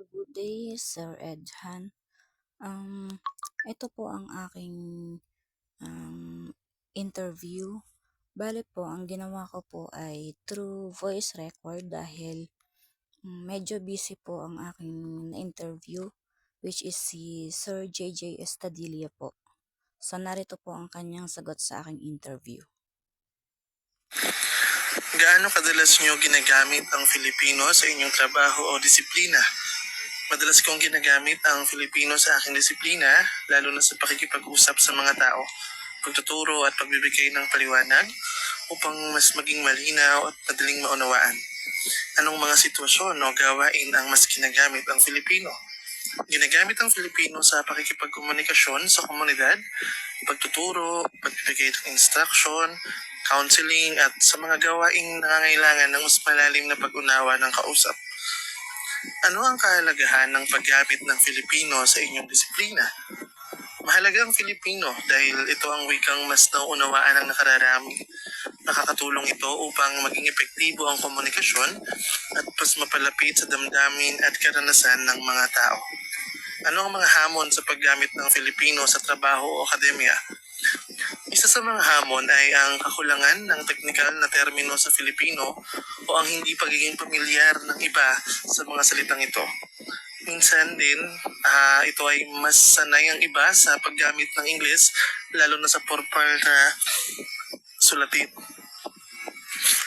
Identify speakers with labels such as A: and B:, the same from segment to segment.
A: Good day, Sir Edhan. Um, Ito po ang aking interview. Bale po, ang ginawa ko po ay through voice record dahil medyo busy po ang aking interview, which is si Sir JJ Estadilla po. So narito po ang kanyang sagot sa aking interview.
B: Gaano kadalas nyo ginagamit ang Filipino sa inyong trabaho o disiplina? Madalas kong ginagamit ang Filipino sa aking disiplina, lalo na sa pakikipag-usap sa mga tao, pagtuturo at pagbibigay ng paliwanag upang mas maging malinaw at madaling maunawaan. Anong mga sitwasyon o gawain ang mas ginagamit ang Filipino? Ginagamit ang Filipino sa pakikipagkomunikasyon sa komunidad, pagtuturo, pagbibigay ng instruction, counseling at sa mga gawaing nangangailangan ng mas malalim na pag-unawa ng kausap. Ano ang kahalagahan ng paggamit ng Filipino sa inyong disiplina? Mahalaga ang Filipino dahil ito ang wikang mas nauunawaan ng nakararami. Nakakatulong ito upang maging epektibo ang komunikasyon at mas mapalapit sa damdamin at karanasan ng mga tao. Ano ang mga hamon sa paggamit ng Filipino sa trabaho o akademya? Isa sa mga hamon ay ang kakulangan ng teknikal na termino sa Filipino o ang hindi pagiging pamilyar ng iba sa mga salitang ito. Minsan din, ito ay mas sanay ang iba sa paggamit ng Ingles, lalo na sa formal na sulatin.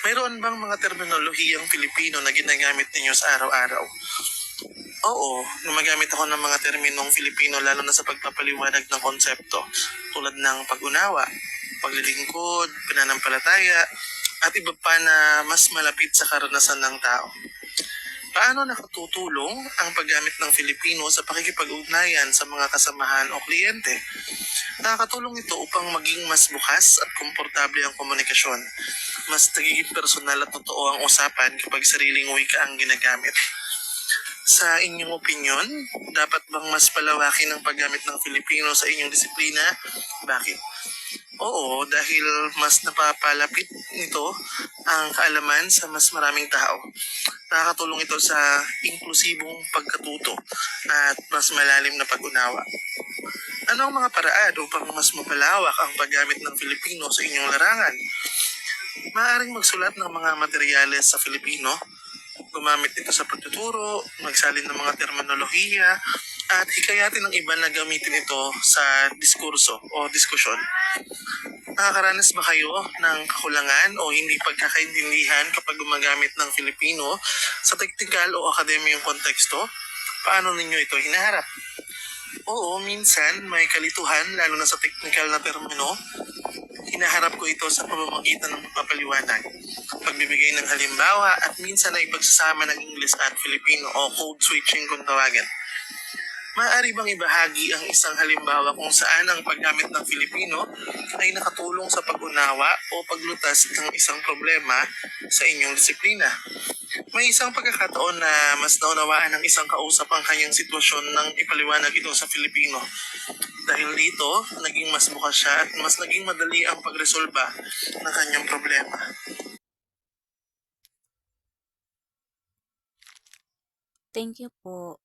B: Mayroon bang mga terminolohiyang Filipino na ginagamit ninyo sa araw-araw? Oo, gumagamit ako ng mga terminong Filipino lalo na sa pagpapaliwanag ng konsepto tulad ng pag-unawa, paglilingkod, pananampalataya, at iba pa na mas malapit sa karanasan ng tao. Paano nakatutulong ang paggamit ng Filipino sa pakikipag-ugnayan sa mga kasamahan o kliyente? Nakakatulong ito upang maging mas bukas at komportable ang komunikasyon. Mas nagiging personal at totoo ang usapan kapag sariling wika ang ginagamit. Sa inyong opinyon, dapat bang mas palawakin ang paggamit ng Filipino sa inyong disiplina? Bakit? Oo, dahil mas napapalapit nito ang kaalaman sa mas maraming tao. Nakakatulong ito sa inklusibong pagkatuto at mas malalim na pag-unawa. Ano ang mga paraan upang mas mapalawak ang paggamit ng Filipino sa inyong larangan? Maaaring magsulat ng mga materyales sa Filipino, gumamit ito sa pagtuturo, magsalin ng mga terminolohiya, at hikayatin ng iba na gamitin ito sa diskurso o diskusyon. Nakakaranas ba kayo ng kakulangan o hindi pagkakaintindihan kapag gumagamit ng Filipino sa teknikal o akademiyang konteksto? Paano ninyo ito hinaharap? Oo, minsan may kalituhan lalo na sa teknikal na termino. Hinaharap ko ito sa pamamagitan ng papaliwanag, pagbibigay ng halimbawa at minsan ay pagsasama ng English at Filipino o code switching kung tawagan. Maaari bang ibahagi ang isang halimbawa kung saan ang paggamit ng Filipino ay nakatulong sa pag-unawa o paglutas ng isang problema sa inyong disiplina? May isang pagkakataon na mas naunawaan ng isang kausap ang kanyang sitwasyon nang ipaliwanag ito sa Filipino. Dahil dito, naging mas bukas siya at mas naging madali ang pagresolba ng kanyang problema.
A: Thank you po.